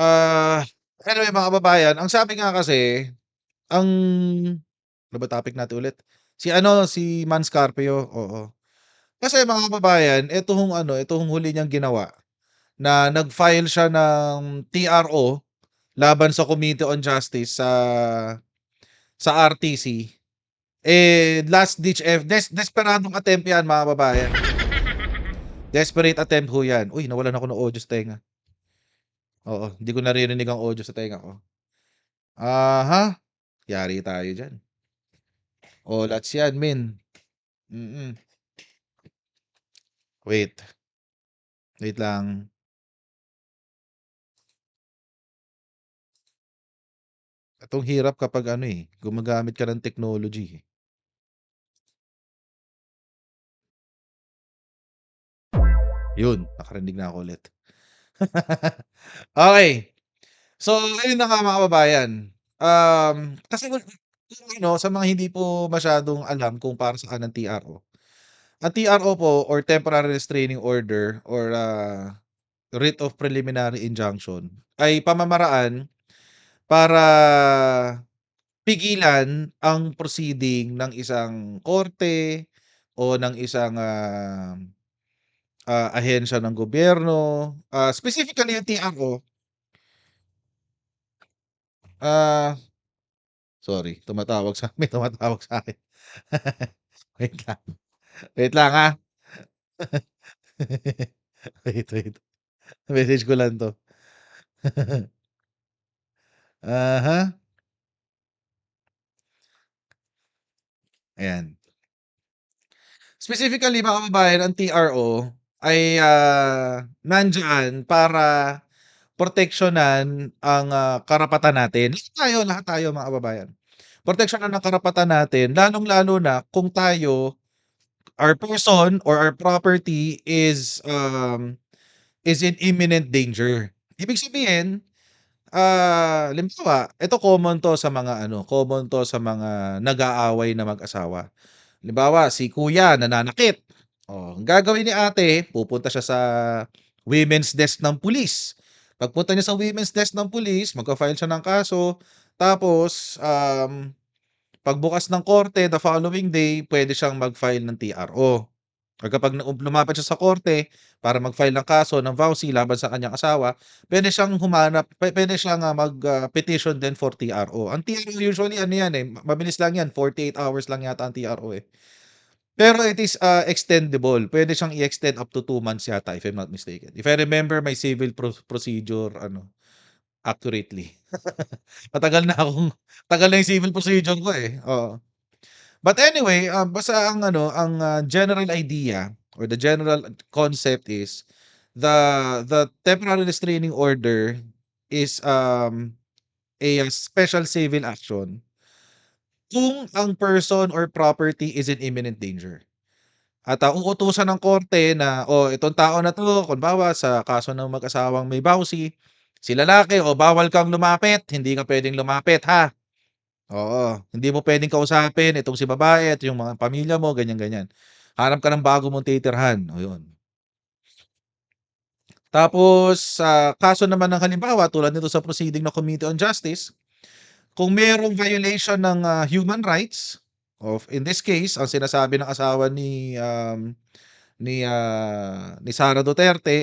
Ah, anyway mga kababayan, ang sabi nga kasi, ang ano ba topic natin ulit? Si Man Scarpio, oo. Kasi mga kababayan, ito hong huli niyang ginawa na nag-file siya ng TRO laban sa Committee on Justice sa RTC. Last ditch desperadong attempt 'yan mga kababayan. Desperate attempt ho 'yan. Uy, nawalan ako ng audio sa tenga. Oo, hindi ko naririnig ang audio sa tenga ko. Aha, yari tayo diyan. Olats 'yan men. Mm. Wait, wait lang. Itong hirap kapag gumagamit ka ng technology, eh. 'Yun, nakarinig na ako ulit. Okey. So, ayun na nga mga kababayan, kasi kung sa mga hindi po masyadong alam kung para saan ang TRO. Ang TRO po or Temporary Restraining Order or, Writ of Preliminary Injunction ay pamamaraan para pigilan ang proceeding ng isang korte o ng isang, ahensya ng gobyerno. Specifically yung TRO, ah, sorry may tumatawag sa'kin. Wait lang, wait lang, Wait. Message ko lang 'to. Uh-huh, ayan. Specifically mga kababayan, ang TRO ay, nandiyaan para proteksyonan ang, karapatan natin. Lahat tayo mga kababayan. Proteksyonan ang karapatan natin lalong-lalo na kung our person or our property is in imminent danger. Ibig sabihin, halimbawa, ito common 'to sa mga nag-aaway na mag-asawa. Halimbawa, si kuya nananakit. Ang gagawin ni ate, pupunta siya sa women's desk ng pulis. Pagpunta niya sa women's desk ng pulis, magfa-file siya ng kaso, tapos, pagbukas ng korte the following day, pwede siyang mag-file ng TRO. Or kapag lumapit siya sa korte para mag-file ng kaso ng vowsy laban sa kanyang asawa, puwede siyang, petition din for TRO. Ang TRO usually ano 'yan, mabilis lang 'yan, 48 hours lang yata ang TRO, eh. Pero it is, extendable. Puwede siyang i-extend up to 2 months yata if I'm not mistaken. If I remember my civil procedure accurately. Matagal na akong tagal na yung civil procedure ko, eh, oo. But anyway, basta ang general idea or the general concept is the temporary restraining order is, a special civil action kung ang person or property is in imminent danger. At, uutusan ng korte na, itong tao na 'to, kunbawa sa kaso ng mag-asawang may vowsy, si lalaki, bawal kang lumapit, hindi ka puwedeng lumapit, ha. Oo, hindi mo puwedeng kausapin itong si babae at yung mga pamilya mo, ganyan. Hanap ka ng bago mong titirhan, o yun. Tapos sa kaso naman ng halimbawa tulad nito sa proceeding ng Committee on Justice, kung merong violation ng, human rights in this case, ang sinasabi ng asawa ni Sara Duterte,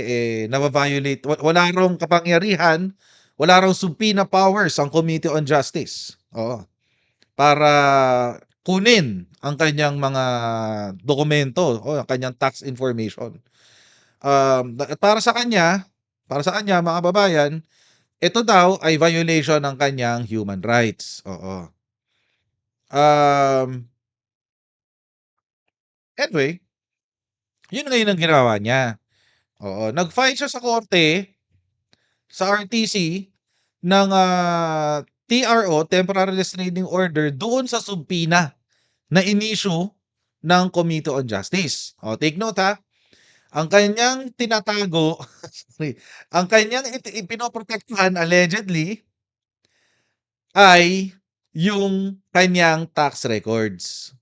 navi-violate wala rong kapangyarihan, wala raw subpoena powers ang Committee on Justice, oo. Para kunin ang kaniyang mga dokumento o ang kaniyang tax information. Para sa kanya mga kababayan, ito daw ay violation ng kaniyang human rights, oo. Um, anyway, 'yun ngayon ang ginawa niya, oo. Nag-file siya sa korte, sa RTC ng, TRO, Temporary Restraining Order doon sa subpoena na in-issue ng Committee on Justice. Take note, ha. Ang kaniyang tinatago sorry, ang kaniyang pinoprotektahan allegedly ay yung kaniyang tax records.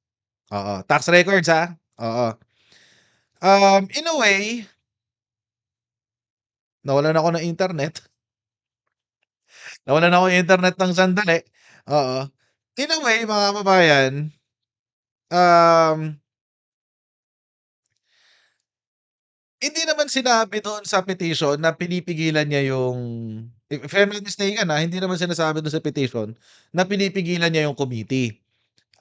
Oo, tax records, oo. In a way, nawalan ako ng internet. nawalan ako ng internet ng sandali, oo. In a way mga kababayan, um, hindi naman sinabi doon sa petition na pinipigilan niya yung if I'm not mistaken, hindi naman sinasabi dun sa petition na pinipigilan niya yung committee.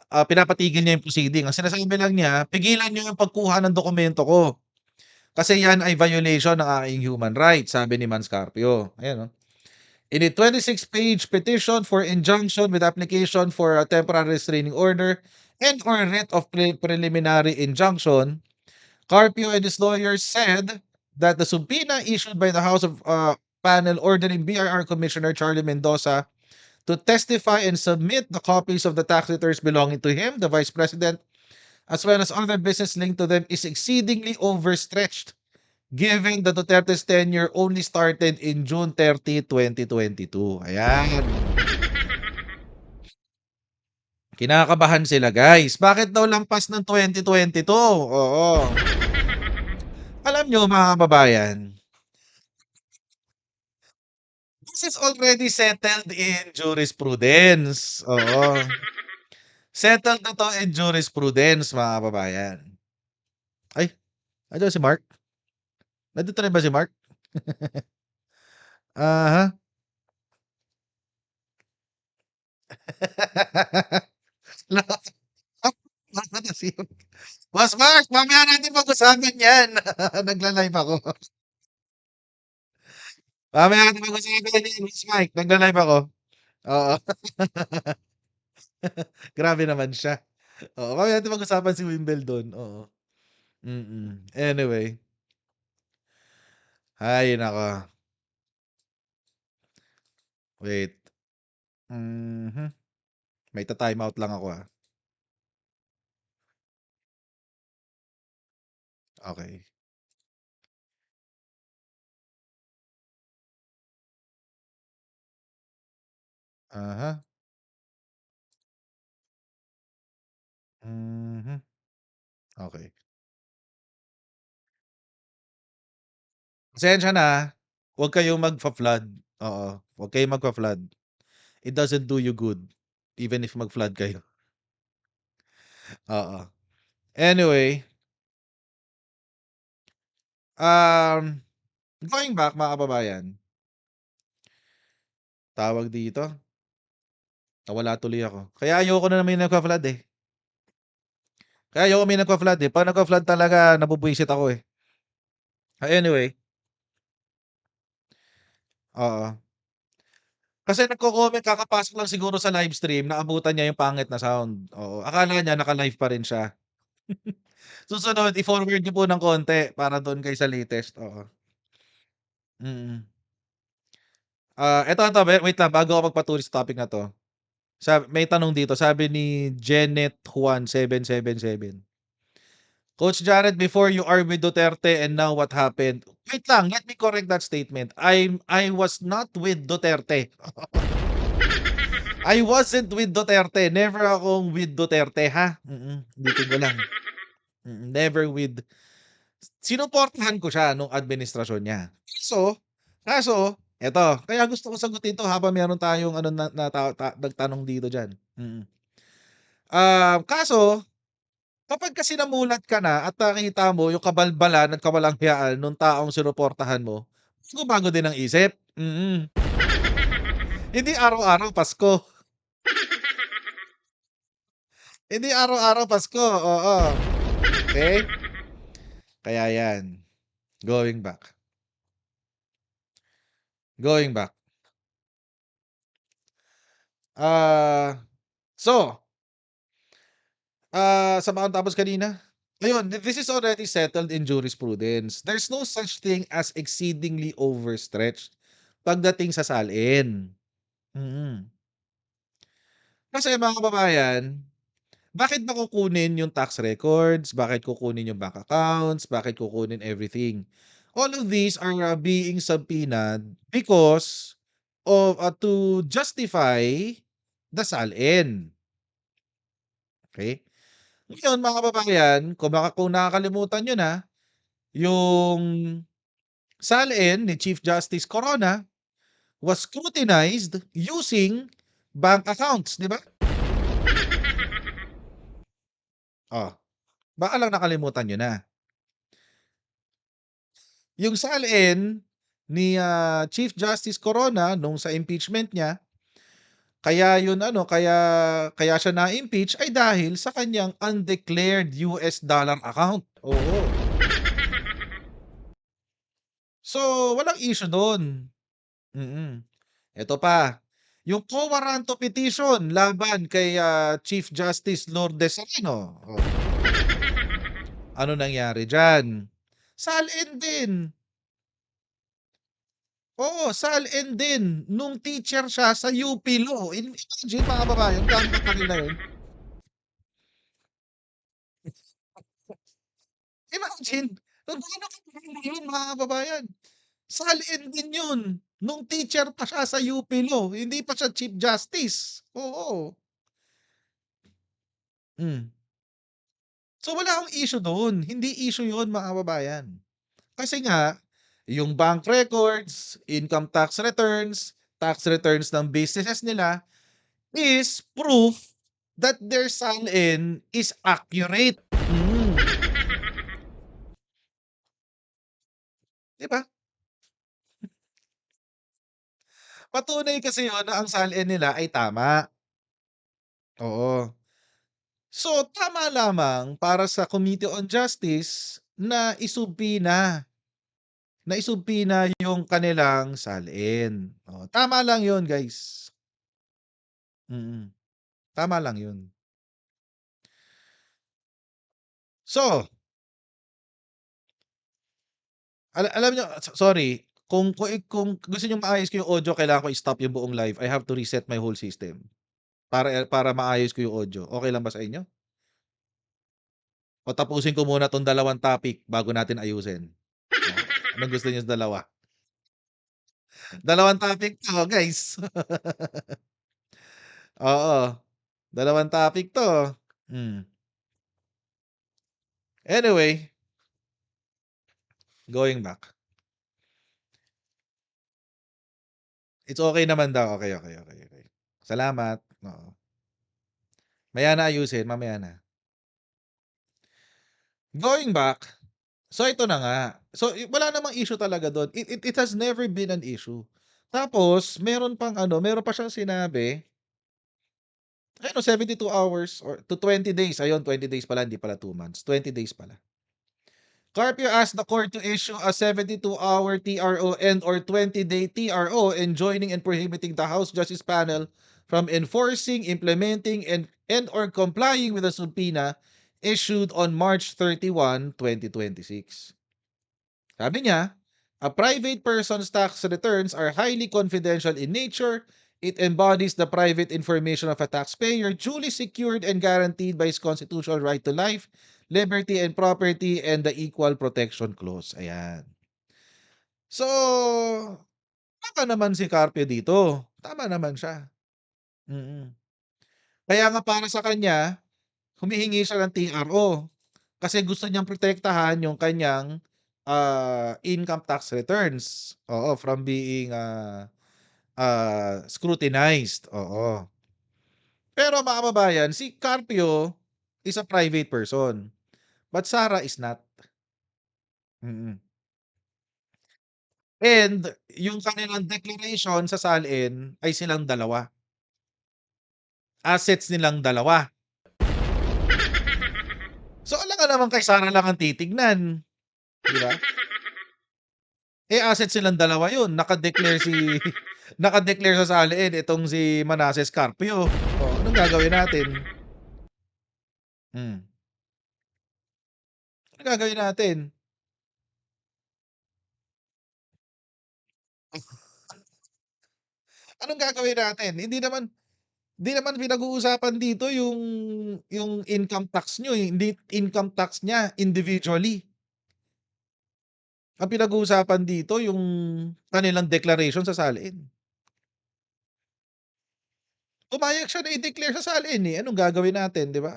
Pinapatigil niya yung proceeding. Ang sinasabi lang niya, "Pigilan niyo yung pagkuha ng dokumento ko, kasi yan ay violation ng aking human rights," sabi ni Manscarpio, ayan, oh. In a 26-page petition for injunction with application for a temporary restraining order and/or writ of preliminary injunction, Carpio and his lawyers said that the subpoena issued by the House of panel ordering BIR Commissioner Charlie Mendoza to testify and submit the copies of the tax returns belonging to him, the Vice President, as well as other business linked to them is exceedingly overstretched given the Duterte's tenure only started in June 30, 2022. Ayan. Kinakabahan sila guys. Bakit daw lampas ng 2022? Oo. Alam nyo mga kababayan, this is already settled in jurisprudence. Oo. Settled na 'to in jurisprudence mga kababayan. Ay, andiyan si Mark? Nandito rin ba si Mark? Uh-huh. Boss Mark, mamaya natin pag-usapan 'yan. Nagla-live ako. Mamaya natin pag-usapan 'yan, Boss Mike, nagla-live ako. Oo, grabe naman siya. Oo, mamaya natin pag-usapan si Wimbledon, oo. Anyway, hay naku, wait. Mhm, may ta-time out lang ako, okey. Uh-huh, mhm, okey. Pasensya na, 'wag kayong magfa-flood, oo, 'wag kayong magfa-flood. It doesn't do you good, even if mag-flood kayo, oo. Anyway, um, going back mga kababayan, tawag dito, nawala tuloy ako. Kaya ayoko na may nagfa-flood, eh. Kaya ayoko may nagfa-flood, eh, 'pag nagfa-flood talaga nabubwisit ako, eh. Anyway, oo. Kasi nagko-comment kakapasok lang siguro sa livestream naabutan niya yung pangit na sound, oo. Akala niya naka-live pa rin siya. Susunod i-forward niyo po ng konti para dun kayo sa latest, oo. Mm. Eto wait lang bago ako magpatuloy sa topic na 'to. May tanong dito sabi ni Janet Juan 777. Coach Jared, before you are with Duterte and now what happened? Wait lang, let me correct that statement. I was not with Duterte. I wasn't with Duterte. Never akong with Duterte ha. Ulitin ko lang. Never with sinuportahan ko siya nung administrasyon niya. Kaso eto, kaya gusto ko sagutin 'to habang meron tayong ano na nagtanong dito diyan. Kaso kapagka sinamulat ka na at nakita mo yung kabalbalan at kawalang-hiyaan nung taong sinuportahan mo, bago-bago din ang isip. Hindi araw-araw Pasko, hindi araw-araw Pasko, oo. Okey? Kaya 'yan, going back, going back. Ah, so, saan ba ako natapos kanina? Ayun, this is already settled in jurisprudence. There's no such thing as exceedingly overstretched pagdating sa salin. Mm. Kasi mga kababayan, bakit ba kukunin yung tax records, bakit kukunin yung bank accounts, bakit kukunin everything? All of these are, being subpoenaed because of, to justify the salin, okey? Ngayon mga kababayan, kung nakakalimutan niyo na, yung salin ni Chief Justice Corona was scrutinized using bank accounts, 'di ba? Oh, baka lang nakalimutan niyo na. Yung salin ni, Chief Justice Corona nung sa impeachment niya, kaya yun ano, kaya siya na-impeach ay dahil sa kanyang undeclared US dollar account, oo. So, walang issue dun, mm. Eto pa, yung quo warranto petition laban kay, Chief Justice Lourdes Aquino, oh, ano nangyari diyan? Salin din, oo, salin din nung teacher siya sa UP Law. Imagine mga kababayan, gaano katagal na yun? Imagine kung gaano katagal na yun mga kababayan. Salin din yun nung teacher pa siya sa UP Law, hindi pa siya Chief Justice, oo. Hmm. So, wala akong issue dun, hindi issue yun mga kababayan. Kasi nga, yung bank records, income tax returns ng businesses nila is proof that their SALN is accurate. 'Di ba? Patunay kasi yun na ang SALN nila ay tama, oo. So, tama lamang para sa Committee on Justice na isubpina yung kanilang salin. Oh, tama lang yun guys, mm. Tama lang yun. So, alam niyo, sorry, kung gusto niyong maayos ko yung audio kailangan ko i-stop yung buong live. I have to reset my whole system para maayos ko yung audio. Okey lang ba sa inyo? O tapusin ko muna 'tong dalawang topic bago natin ayusin? Anong gusto niyo sa dalawa? Dalawang topic 'to guys. Oo, dalawang topic 'to. Hmm. Anyway, going back. It's okey naman daw. Okey, okey, okey, okey. Salamat, oo. Mamaya na ayusin, mamaya na. Going back, so ito na nga. So, wala namang issue talaga dun. It has never been an issue. Tapos meron pa siyang sinabi, ayun 72 hours or to 20 days, ayun 20 days pala, hindi pala 2 months, 20 days pala. Carpio asked the court to issue a 72-hour TRO and/or 20-day TRO enjoining and prohibiting the House Justice Panel from enforcing, implementing, and/or complying with the subpoena issued on March 31, 2026. Sabi niya, a private person's tax returns are highly confidential in nature. It embodies the private information of a taxpayer duly secured and guaranteed by his constitutional right to life, liberty and property and the Equal Protection Clause. Ayan. So, tama naman si Carpio dito. Tama naman siya. Mm. Kaya nga para sa kanya, humihingi siya ng TRO. Kasi gusto niyang protektahan yung kanyang, income tax returns. Oo, from being, scrutinized, oo. Pero mga kababayan, si Carpio is a private person, but Sara is not. Mm. And yung kanilang declaration sa salin ay silang dalawa. Assets nilang dalawa. So, alangan naman kay Sara lang ang titignan, 'di ba? Eh, assets silang dalawa yun, naka-declare sa salin itong si Manasseh Carpio. Oh, anong gagawin natin? Hmm, anong gagawin natin? Anong gagawin natin? Hindi naman pinag-uusapan dito yung income tax niyo, eh, hindi income tax niya individually. Ang pinag-uusapan dito yung kanilang declaration sa salin. Pumayag siya na i-declare sa salin, eh, anong gagawin natin, 'di ba?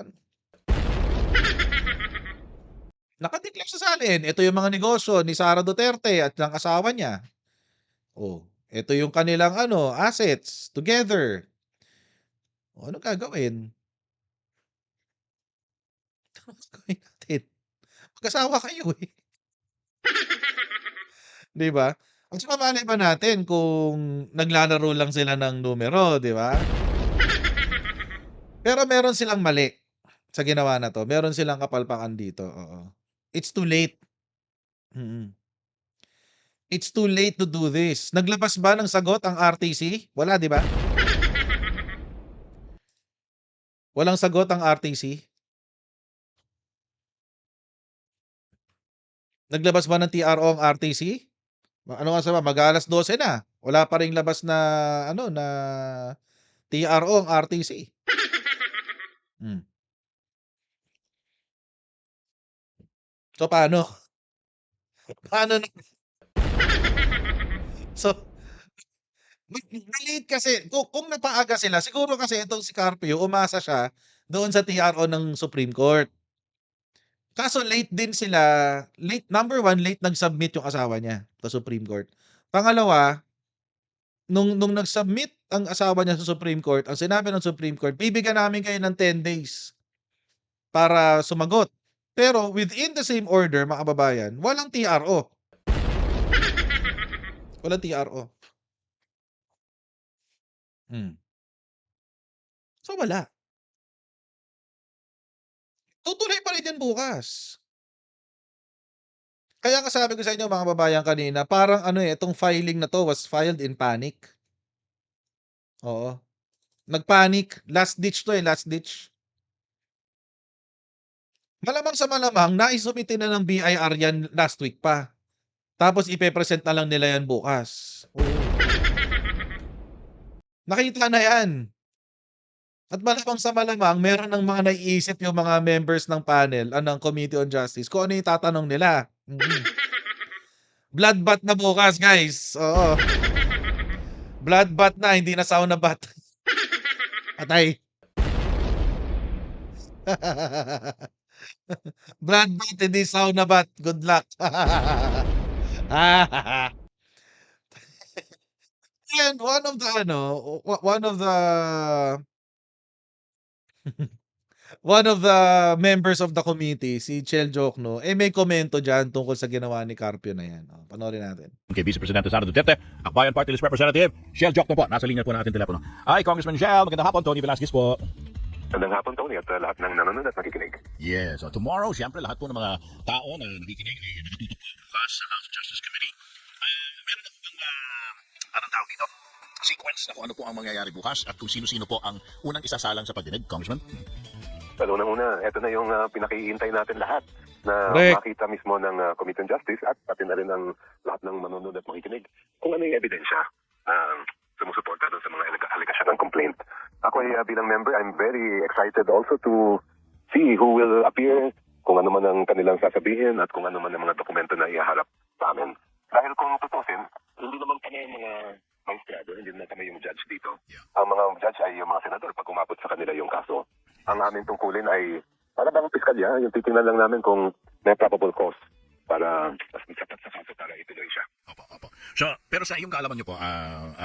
Naka-declare sa salin, ito yung mga negosyo ni Sara Duterte at ng asawa niya. Oh. Ito yung kanilang ano, assets together. O anong gagawin? Anong gagawin natin? Mag-asawa kayo, eh, 'di ba? At saka malay ba natin kung naglalaro lang sila ng numero, 'di ba? Pero meron silang mali sa ginawa na 'to, meron silang kapalpakan dito, oo. It's too late, mm. It's too late to do this. Naglabas ba ng sagot ang RTC? Wala, 'di ba? Walang sagot ang RTC? Naglabas ba ng TRO ang RTC? Ano oras na ba? Mag-a-alas-12 na. Wala pa ring labas na ano, na TRO ang RTC. Hmm. So, paano? Paano na so, na-late kasi kung napaaga sila siguro kasi itong si Carpio umasa siya doon sa TRO ng Supreme Court. Kaso late din sila, late number one, late nag-submit yung asawa niya sa Supreme Court. Pangalawa, nung nag-submit ang asawa niya sa Supreme Court, ang sinabi ng Supreme Court, "Bibigyan namin kayo ng 10 days para sumagot." Pero within the same order, mga kababayan, walang TRO. Walang TRO. Hmm. So, wala. Tutuloy pa rin yan bukas. Kaya nga sabi ko sa inyo mga kababayan kanina, parang ano, eh, itong filing na 'to was filed in panic. Oo. Nag-panic, last ditch 'to, eh, last ditch. Malamang sa malamang naisubmit na ng BIR yan last week pa, tapos ipe-present na lang nila yan bukas. Oo, nakita na yan. At malamang sa malamang meron ng mga naiisip yung mga members ng panel, ng Committee on Justice kung ano yung tatanong nila. Bloodbath na bukas, guys, oo. Bloodbath na, hindi na sauna bath. Patay. Bloodbath, hindi sauna bath. Good luck. And one of the ano, one of the members of the committee, si Chel Jokno, eh, may komento diyan tungkol sa ginawa ni Carpio na 'yan. Oh, panoorin natin. Kay Vice Presidente Sara Duterte, Akbayan Party List Representative, Shell Jokno po. Nasa linya po natin telepono. Ay, Congressman Shell, magandang hapon. Tony Velasquez po. Magandang hapon, Tony, at lahat ng nanonood at nakikinig. Yes, so tomorrow, siyempre lahat po ng mga tao na nakikinig ay nakatutok po bukas sa House Justice Committee. Meron na po bang, anong tawag dito? Sequence na kung ano po ang mangyayari bukas at kung sino-sino po ang unang isasalang sa pagdinig, Congressman? Well, unang-una, ito na yung pinakihintay natin lahat na Correct. makita mismo ng Committee on Justice at pati na rin ng lahat ng manonood at makikinig kung ano yung ebidensya sumusuporta doon sa mga allegation ng complaint. Ako ay bilang member, I'm very excited also to see who will appear, kung ano man ang kanilang sasabihin at kung ano man ang mga dokumento na ihaharap sa amin. Dahil kung tutusin, hindi naman kami mga maestrado, hindi naman kami yung judge dito. Ang mga judge ay yung mga senador pag umabot sa kanila yung kaso. Ang aming tungkulin ay para bang piskalya, yung titingnan lang namin kung may probable cause para mas sapat sa kaso para ituloy siya. Opo, opo. So, pero sa iyong kaalaman niyo po,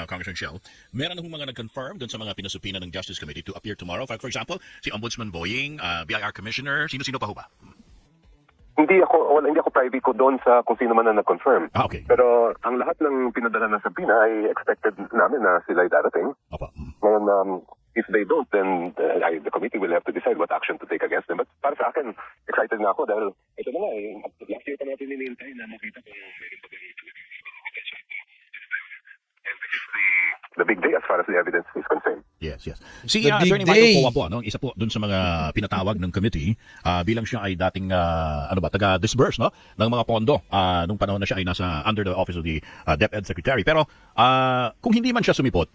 Congressman Shell, meron na mga nag-confirm doon sa mga pinasupina ng Justice Committee to appear tomorrow. For example, si Ombudsman Boying, BIR Commissioner, sino-sino pa ho ba? Hindi ako privy ko doon sa kung sino man na nag-confirm. Okay. Pero ang lahat ng pinadala ng sabina ay expected namin na sila ay darating. Opo. Ngayon, if they don't, then the committee will have to decide what action to take against them. But para sa akin, excited na ako dahil ito na nga, last year pa natin hinihintay na makita kung meron pa bang ebidensya. And this is the big day as far as the evidence is concerned. Yes, yes. Si The big Attorney day. Michael Poa po, no? Isa po dun sa mga pinatawag ng committee, bilang siya ay dating taga-disburse, no? Ng mga pondo nung panahon na siya ay nasa under the office of the DepEd Secretary. Pero kung hindi man siya sumipot,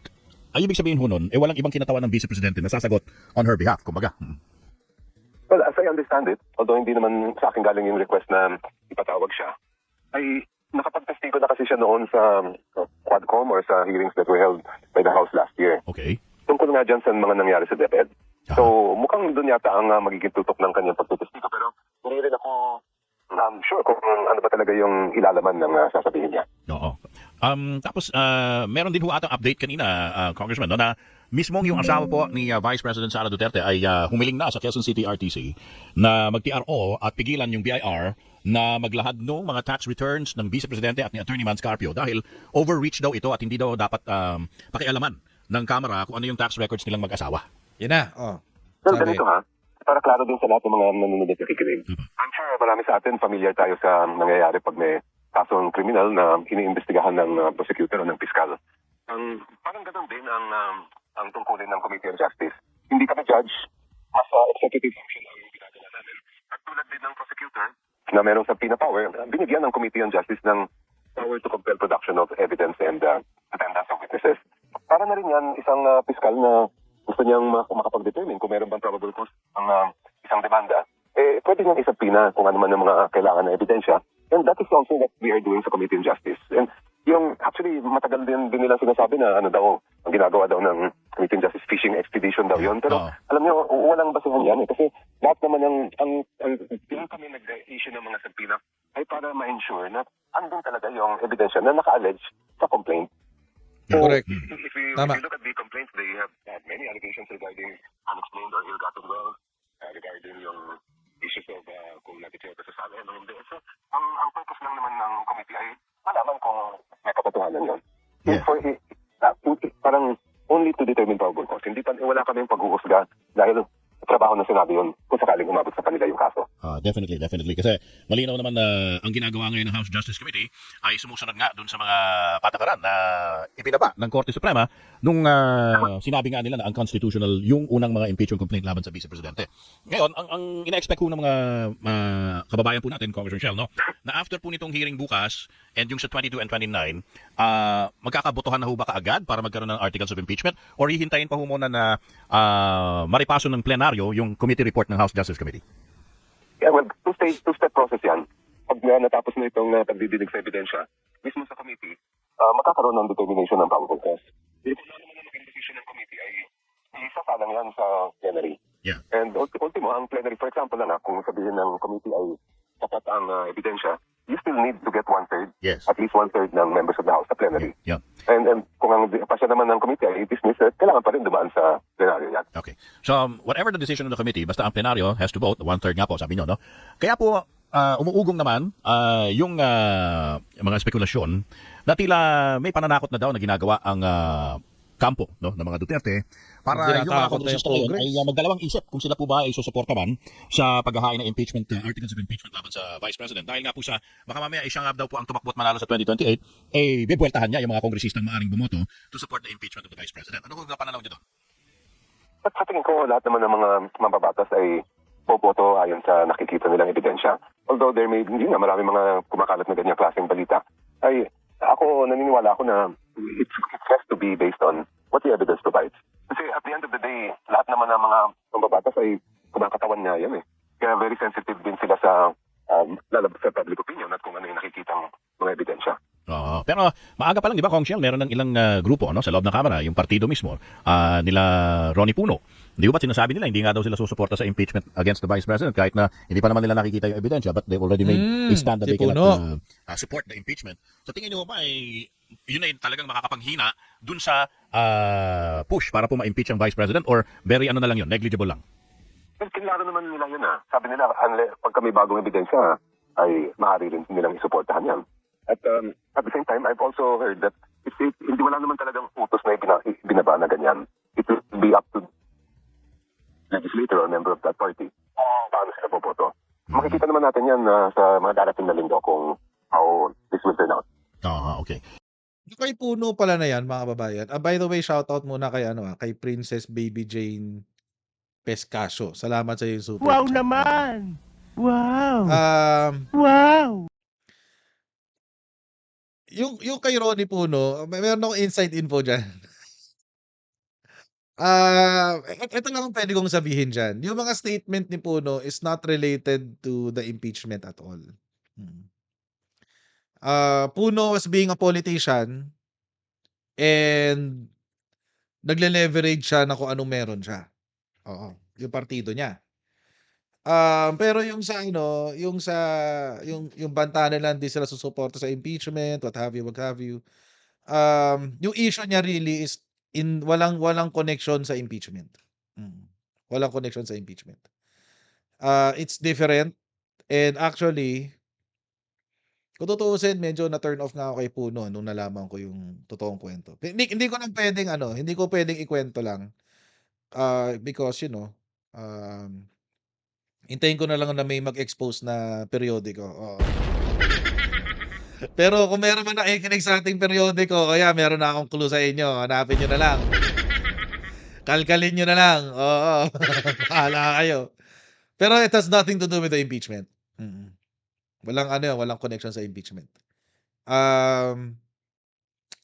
ay ibig sabihin ho nun, walang ibang kinatawan ng Vice Presidente na sasagot on her behalf, kumbaga. Well, as I understand it, although hindi naman sa akin galing yung request na ipatawag siya, ay nakapagtestigo na kasi siya noon sa Quadcom or sa hearings that were held by the House last year. Okay. Tungkol nga dyan sa mga nangyari sa DepEd. So, mukhang doon yata ang magiging tutok ng kanyang pagtutestigo. Pero hindi rin ako sure kung ano ba talaga yung ilalaman ng sasabihin niya. Oo. Tapos meron din ho atang update kanina, Congressman, no, na mismong yung asawa po ni Vice President Sara Duterte ay humiling na sa Quezon City RTC na mag-TRO at pigilan yung BIR na maglahad ng mga tax returns ng Vice Presidente at ni Attorney Man Scarpio dahil overreach daw ito at hindi daw dapat pakialaman ng Kamara kung ano yung tax records nilang mag-asawa. Yan na. Well, Sabi. ganito ha, para klaro din sa lahat ng mga nanonood at nakikinig. I'm sure marami sa atin familiar tayo sa nangyayari pag may kasong kriminal na iniimbestigahan ng prosecutor o ng piskal. Parang ganun din ang tungkulin ng Committee on Justice. Hindi kami judge, mas executive function ang ginagawa namin. At tulad din ng prosecutor na merong subpoena power, binigyan ng Committee on Justice ng power to compel production of evidence and attendance of witnesses. Para na rin yan isang piskal na gusto niyang makapag-determine kung meron bang probable cause ang isang demanda, pwede niyang isubpoena kung ano man ang mga kailangan na ebidensya. And that is also what we are doing sa Committee on Justice. And actually, matagal din nilang sinasabi na ang ginagawa daw ng Committee on Justice, fishing expedition daw yun. Pero alam niyo, walang basihan yan kasi lahat naman ang kami nag-issue ng mga subpoena ay para ma-ensure na andun talaga yung ebidensya na naka-allege sa complaint. So, Correct. if you Tama. look at the complaints, they have many allegations regarding unexplained or ill-gotten wealth, regarding yung issues of kung nag-tira sa sala o hindi. So, ang purpose lang naman ng committee ay malaman kung may katotohanan yun. Yeah. Parang only to determine probable cause. Hindi wala kaming pag-uusga dahil trabaho na sinabi yun kung sakaling umabot sa kanila yung kaso. Definitely. Kasi malinaw naman na ang ginagawa ngayon ng House Justice Committee ay sumusunod nga dun sa mga patakaran na ipinaba ng Korte Suprema nung sinabi nga nila na unconstitutional yung unang mga impeachment complaint laban sa Vice Presidente. Ngayon, ang ina-expect po ng mga kababayan po natin, Congressman Shell, no, na after po nitong hearing bukas and yung sa 22 and 29, magkakabotohan na ho ba kaagad para magkaroon ng articles of impeachment or hihintayin pa ho muna na maripaso ng plenaryo yung committee report ng House Justice Committee? Yeah, well, two-step process yan. Pag natapos na itong pagdidinig sa ebidensya, mismo sa committee, magkakaroon ng determination ng probable cause. If ano naman ang decision ng committee ay isasalang yan sa plenary. Yeah. And ultimo, ang plenary, for example kung sabihin ng committee ay sapat ang ebidensya, you still need to get one-third, Yes. at least one-third ng members of the House sa plenary. Yeah. And kung ang pasya naman ng committee ay dismiss, kailangan pa rin dumaan sa plenaryo yan. Okay. So, whatever the decision of the committee, basta ang plenaryo has to vote, one-third nga po, sabi nyo, no? Kaya po, umuugong naman yung mga spekulasyon na tila may pananakot na daw na ginagawa ang kampo, no, ng mga Duterte para yung mga Tinatakot na yung kongresista ngayon Congress. ay magdalawang isip kung sila po ba ay susuporta man sa paghahain ng impeachment, articles of impeachment laban sa Vice President. Dahil nga po sa baka mamaya siya nga daw po ang tumakbo at manalo sa 2028, bibueltahan niya yung mga kongresistang maaring bumoto to support the impeachment of the Vice President. Ano kung pananaw niyo doon? At sa tingin ko, lahat naman ng mga mambabatas ay boboto ayon sa nakikita nilang ebidensya. Although there may, hindi nga, marami mga kumakalat na ganyang klaseng balita. Ay, naniniwala ako na it has to be based on what the evidence provides. Kasi at the end of the day, lahat naman ng mga mambabatas ay kumakatawan niya yan eh. Kaya very sensitive din sila sa lalabas sa public opinion at kung ano yung nakikitang mga ebidensya. Pero maaga pa lang, di ba, Kong Shell, meron ng ilang grupo no, sa loob ng Kamara, yung partido mismo, nila Ronnie Puno. Di ba sinasabi nila, hindi nga daw sila susuporta sa impeachment against the Vice President kahit na hindi pa naman nila nakikita yung ebidensya but they already made a stand that si they cannot Puno. support the impeachment. So tingin niyo ba yun ay talagang makakapanghina dun sa push para po ma-impeach ang Vice President or very na lang yun, negligible lang? Well, kinlaro naman nila yun Sabi nila, pagka may bagong ebidensya, ay maaari rin nilang isuportahan yan. At the same time, I've also heard that hindi wala naman talagang utos na binaba na ganyan. It will be up to legislator or member of that party paano sila boboto. Makikita naman natin yan sa mga darating na linggo kung how this will turn out. Okay. Yung kay Puno pala na yan, mga kababayan. By the way, shoutout muna kay kay Princess Baby Jane Pescasio. Salamat sa iyo, super. Wow chat. naman! Wow! Um, Wow! yung kay Ronnie Puno, meron akong inside info dyan. Ito lang ang pwede kong sabihin dyan. Yung mga statement ni Puno is not related to the impeachment at all. Puno was being a politician and nagle-leverage siya na kung anong meron siya. Oo, yung partido niya. Pero yung sa yung banta nila hindi sila susuporta sa impeachment, what have you, yung issue niya really is walang connection sa impeachment. Walang connection sa impeachment. It's different and actually, kung tutuusin medyo na-turn off nga ako kay Puno nung nalaman ko yung totoong kwento. Hindi ko lang puwedeng ano, hindi ko puwedeng ikwento lang, because hintayin ko na lang na may mag-expose na periodiko, oo. Pero kung meron man nakikinig sa ating periodiko kaya meron na akong clue sa inyo, hanapin niyo na lang. Kalkalin niyo na lang, oo. Bahala kayo. Pero it has nothing to do with the impeachment. Walang ano yun, walang connection sa impeachment.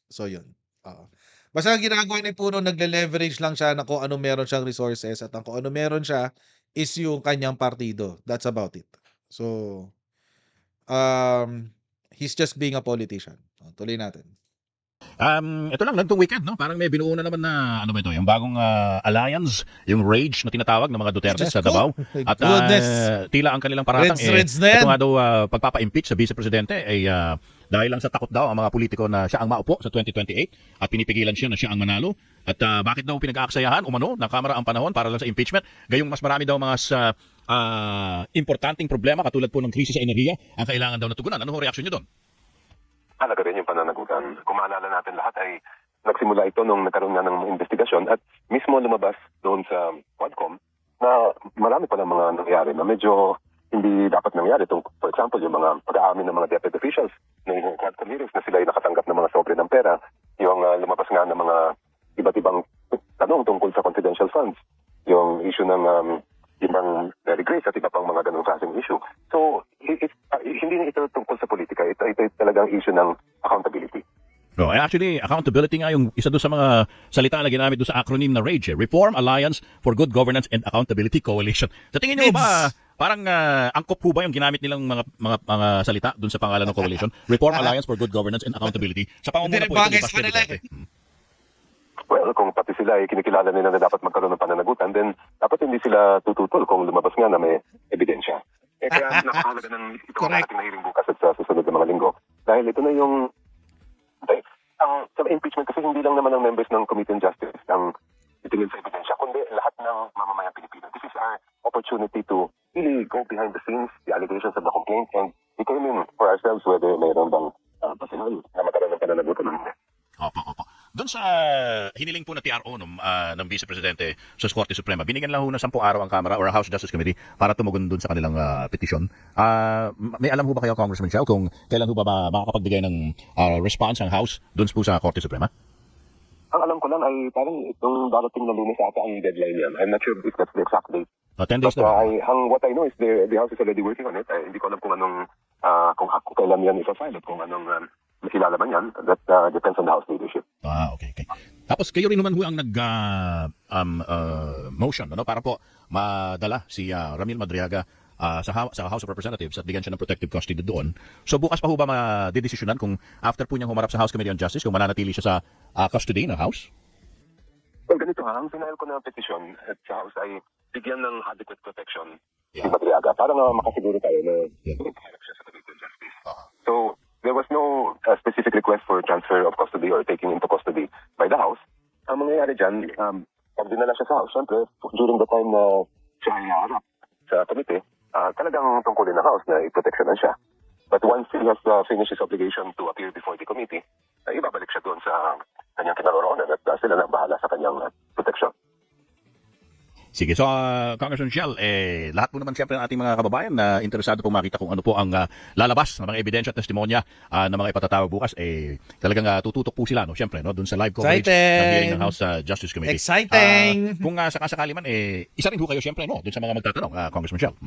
So yun, oo. Basta ang ginagawa ni Puno nagle-leverage lang siya na kung ano meron siyang resources at ang kung ano meron siya is yung kanyang partido. That's about it. So, he's just being a politician. Tuloy natin. Ito lang, nagtong weekend, no? Parang may binuo na naman na, ano ba ito, yung bagong alliance, yung rage na tinatawag ng mga Duterte Diyos sa ko, Davao. my At goodness. tila ang kanilang paratang, Reds na yan. ito nga daw pagpapa-impeach sa vice-presidente, ay dahil lang sa takot daw ang mga politiko na siya ang maupo sa 2028 at pinipigilan siya na siya ang manalo. At bakit daw pinag-aaksayahan, umano, ng Kamara ang panahon para lang sa impeachment? Gayong mas marami daw mga importanteng problema katulad po ng krisis sa enerhiya ang kailangan daw natugunan. Ano ho reaksyon niyo doon? Halaga rin yung pananagutan. Kung maalala natin lahat ay nagsimula ito nung nagkaroon nga ng investigasyon at mismo lumabas doon sa Quadcom na marami pa ng mga nangyari na medyo hindi dapat nangyari. For example, yung mga pag-aamin ng mga DepEd officials ng Quadcom hearings na sila ay nakatanggap ng mga sobre ng pera. Yung lumabas nga ng mga iba't ibang tanong tungkol sa confidential funds. Yung issue ng ibang Mary Grace at iba pang mga ganung klaseng issue. So, hindi na ito tungkol sa politika. Ito talagang issue ng accountability. No, actually, accountability nga yung isa doon sa mga salita na ginamit doon sa acronym na RAGE, Reform Alliance for Good Governance and Accountability Coalition. Sa tingin niyo ba, parang angkop po ba yung ginamit nilang mga salita doon sa pangalan ng coalition? Reform Alliance for Good Governance and Accountability. Sa pangunguna po ito ni Pastor Duterte. Well, kung pati sila ay kinikilala nila na dapat magkaroon ng pananagutan, then dapat hindi sila tututol kung lumabas nga na may ebidensya. Kaya napakahalaga ng itong ating nahiring bukas at sa susunod na mga linggo. Dahil ito na yung sa impeachment kasi hindi lang naman ang members ng Committee on Justice ang titingin sa ebidensya, kundi lahat ng mamamayang Pilipino. This is our opportunity to really go behind the scenes, the allegations of the complaint, and determine for ourselves whether mayroon bang basihan na magkaroon ng pananagutan ng Opo. Doon sa hiniling po na TRO ng Vice Presidente sa Korte Suprema, binigyan lang ho ng 10 araw ang Kamara or House Justice Committee para tumugon doon sa kanilang petisyon. May alam ho ba kayo, Congressman Shell, kung kailan ho ba makakapagbigay ng response ang House doon po sa Korte Suprema? Ang alam ko lang ay parang itong darating na Lunes ata ang deadline yan. I'm not sure if that's the exact date. 10 days But na. what I know is the House is already working on it. Hindi ko alam kung anong kung kailan yan isa-file at kung anong makilala man yan. That depends on the House leadership. Okay. Tapos kayo rin naman ho ang motion para po madala si Ramil Madriaga sa House of Representatives at bigyan siya ng protective custody doon. So bukas pa ho ba madidesisyonan kung after po niyang humarap sa House Committee on Justice kung mananatili siya sa custody ng House? Well, ganito ang final ko na petition at sa House ay bigyan ng adequate protection si Madriaga para nga makasiguro tayo na magharap siya sa Committee on Justice. So, there was no specific request for transfer of custody or taking into custody by the House. Ang mangyayari dyan, pag dinala siya sa House, syempre, during the time na siya ay harap sa committee, talagang tungkulin ng House na i-protectionan siya. But once he has finished his obligation to appear before the committee, ibabalik siya doon sa kanyang kinaroroonan at sila na bahala sa kanyang protection. Sige, so Congressman Shell, lahat po naman siyempre ng ating mga kababayan na interesado po makita kung ano po ang lalabas ng mga ebidensya at testimonya ng mga ipatatawag bukas, talagang tututok po sila, siyempre, doon sa live coverage ng hearing ng House Justice Committee. Exciting! Kung sakasakali man, isa rin ho kayo siyempre, doon sa mga magtatanong, Congressman Shell.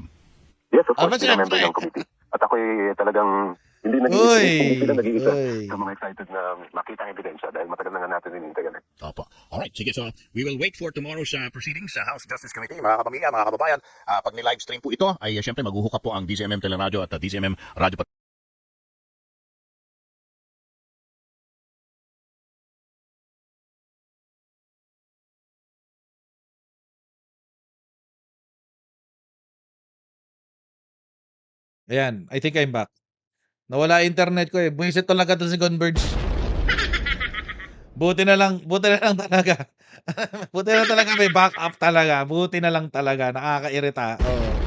Yes, of course, siyempre. member ng committee. At ako'y talagang hindi sila nag-iisa sa mga excited na makita ang ebidensya dahil matagal na nga natin hinintay yan. Opo. Alright, sige. So, we will wait for tomorrow's proceedings sa House Justice Committee. Mga kapamilya, mga kababayan, pag ni-live stream po ito, ay siyempre maghuhook po ang DZMM Teleradio at DZMM Radio Ayan, I think I'm back. Nawala internet ko eh. Buwisit talaga to si Converge. Buti na lang talaga. Buti na lang talaga may backup talaga, buti na lang talaga, nakakairita, oo.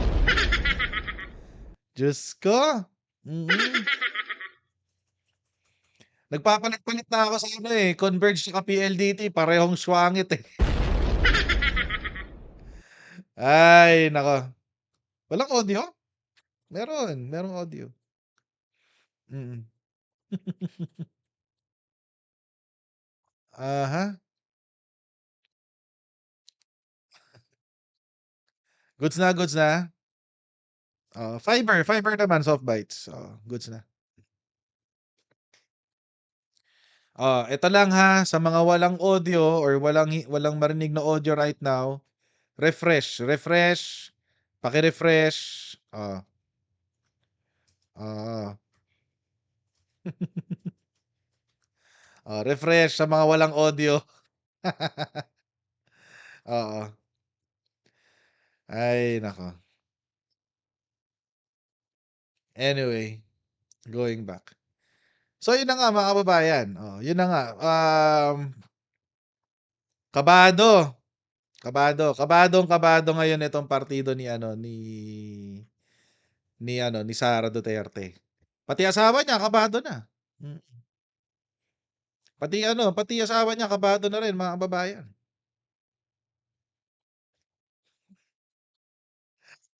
Diyos ko, mm. Nagpapalit-palit na ako sa ano, eh, Converge tsaka PLDT parehong swangit, eh. Ay naku, walang audio? Merong audio, mm. Uh-huh, goods na. Fiber naman soft bites, oo, goods na. Eto lang ha, sa mga walang audio or walang marinig na audio right now, refresh, paki-refresh, oo. Refresh sa mga walang audio. Oo, ay naku. Anyway, going back. So yun na nga mga kababayan, yun na nga, kabado, kabadong-kabado ngayon itong partido ni ano, ni Sara Duterte. Pati asawa niya kabado na, hmm. Pati asawa niya kabado na rin mga kababayan.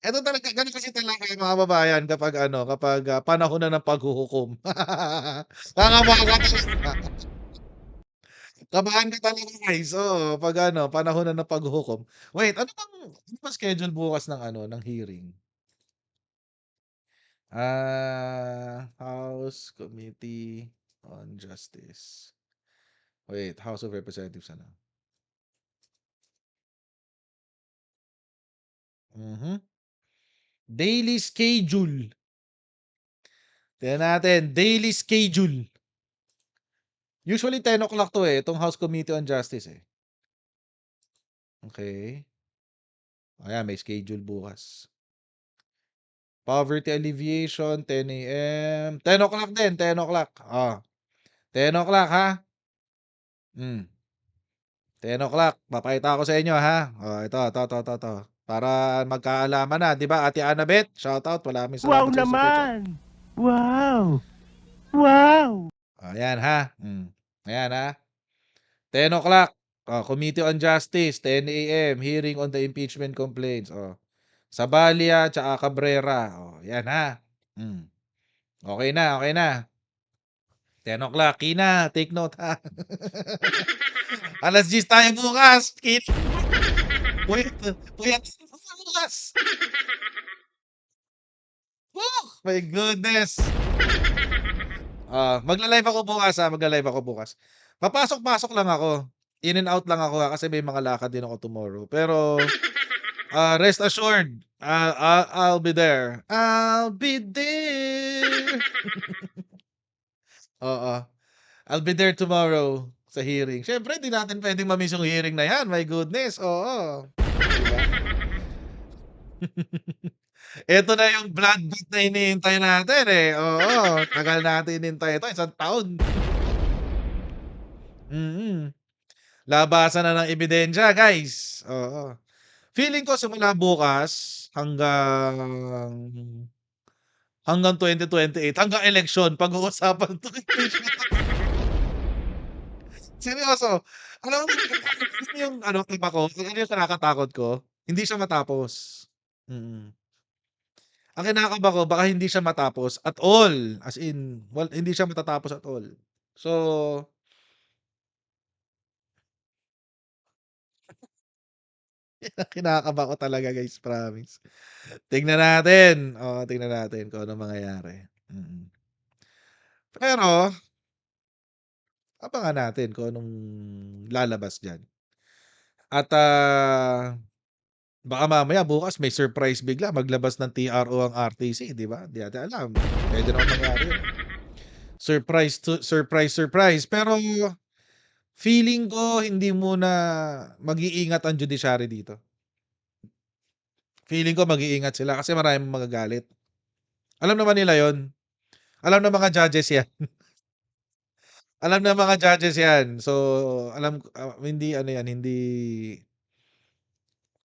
Eto talaga ganun kasi talaga mga kababayan kapag ano, kapag, panahon na ng paghuhukom. Nakakabawa talaga. Kabahan ka talaga guys, oo, 'pag ano, panahon na ng paghuhukom. Wait, ano bang schedule bukas ng ano, ng hearing? House Committee on Justice. Wait, House of Representatives ano? Mhm. Daily schedule. Tingnan natin, daily schedule. Usually 10 o'clock 'to, eh, itong House Committee on Justice, eh. Okey. Ayan, may schedule bukas. Poverty alleviation, 10 AM. 10 o'clock din, 10 o'clock. 10 o'clock ha. Hmm, 10 o'clock. Papakita ko sa inyo ha. Ito. Para magkaalaman na, 'di ba, Ate Annabeth? Shoutout, maraming Wow salamat sa super chat. naman! Wow! Wow! Ayan ha. Ayan ha. 10 o'clock. Committee on Justice, 10 AM, hearing on the impeachment complaints. Sabalia tsaka Cabrera. 'Yan ha. Hmm. Okay na. 10 o'clock. Kina, take note ha. 10:00 tayo bukas. Kina, puyat puyat bukas. Woo! My goodness. Magla-live ako bukas, magla-live ako bukas. Papasok-pasok lang ako. In and out lang ako, kasi may mga lakad din ako tomorrow. Pero, rest assured, I'll be there. I'll be there. Oo, I'll be there tomorrow sa hearing. Siyempre di natin puwedeng ma-miss yung hearing na 'yan, my goodness, oo. 'Di ba? Eto na yung bloodbath na hinihintay natin, eh, oo. Tagal natin hinintay ito, 1 taon. Mm. Labasan na ng ebidensya guys, oo. Feeling ko simula bukas hanggang 2028, hanggang eleksyon pag-uusapan 'tong impeachment. Seryoso. Alam mo yung ano, iba ko, ano yung kinakatakot ko, hindi siya matapos. Mm. Ang kinakaba ko baka hindi siya matapos at all, as in hindi siya matatapos at all. So, kinakaba ko talaga guys, promise. Tingnan natin kung anong mangyayari. Pero, abangan natin kung anong lalabas diyan. At, baka mamaya bukas may surprise bigla, maglabas ng TRO ang RTC, 'di ba? Di natin alam, puwede naman mangyari yun. Surprise. Pero feeling ko hindi muna mag-iingat ang judiciary dito. Feeling ko mag-iingat sila kasi maraming magagalit. Alam naman nila yon. Alam ng mga judges 'yan. Alam ng mga judges 'yan. So, hindi ano 'yan, hindi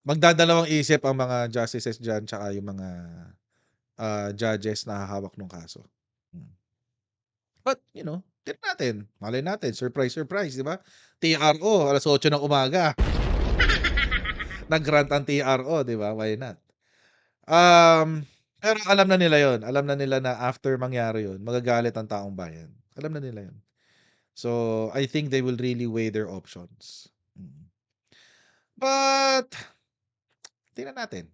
magdadalawang isip ang mga justices diyan tsaka yung mga, judges na hahawak nung kaso. Hmm. But, tignan natin, malay natin surprise, surprise, 'di ba? TRO 8:00 ng umaga, nag-grant ang TRO, 'di ba? Why not? Pero alam na nila 'yon, alam na nila na after mangyari 'yon, magagalit ang taong bayan. Alam na nila 'yon. So, I think they will really weigh their options. Mm. But, tingnan natin.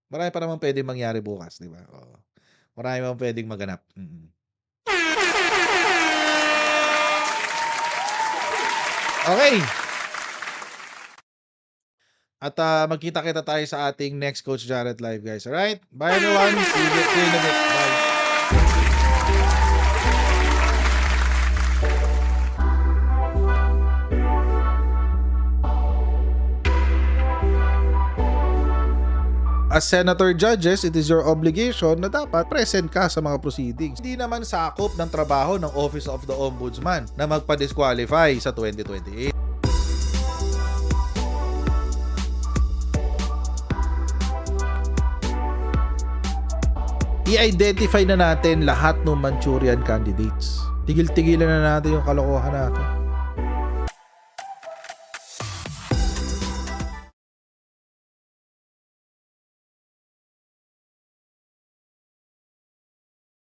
Marami pa naman puwedeng mangyari bukas, 'di ba? Oo. Marami pang puwedeng maganap. Okey. At, magkita-kita tayo sa ating next Coach Jared Live, guys. Alright? Bye, everyone. See you in a bit. Bye. As senator judges, it is your obligation na dapat present ka sa mga proceedings. Hindi naman sakop ng trabaho ng Office of the Ombudsman na magpa-disqualify sa 2028. I-identify na natin lahat ng Manchurian candidates. Tigil-tigilan na natin yung kalokohan natin.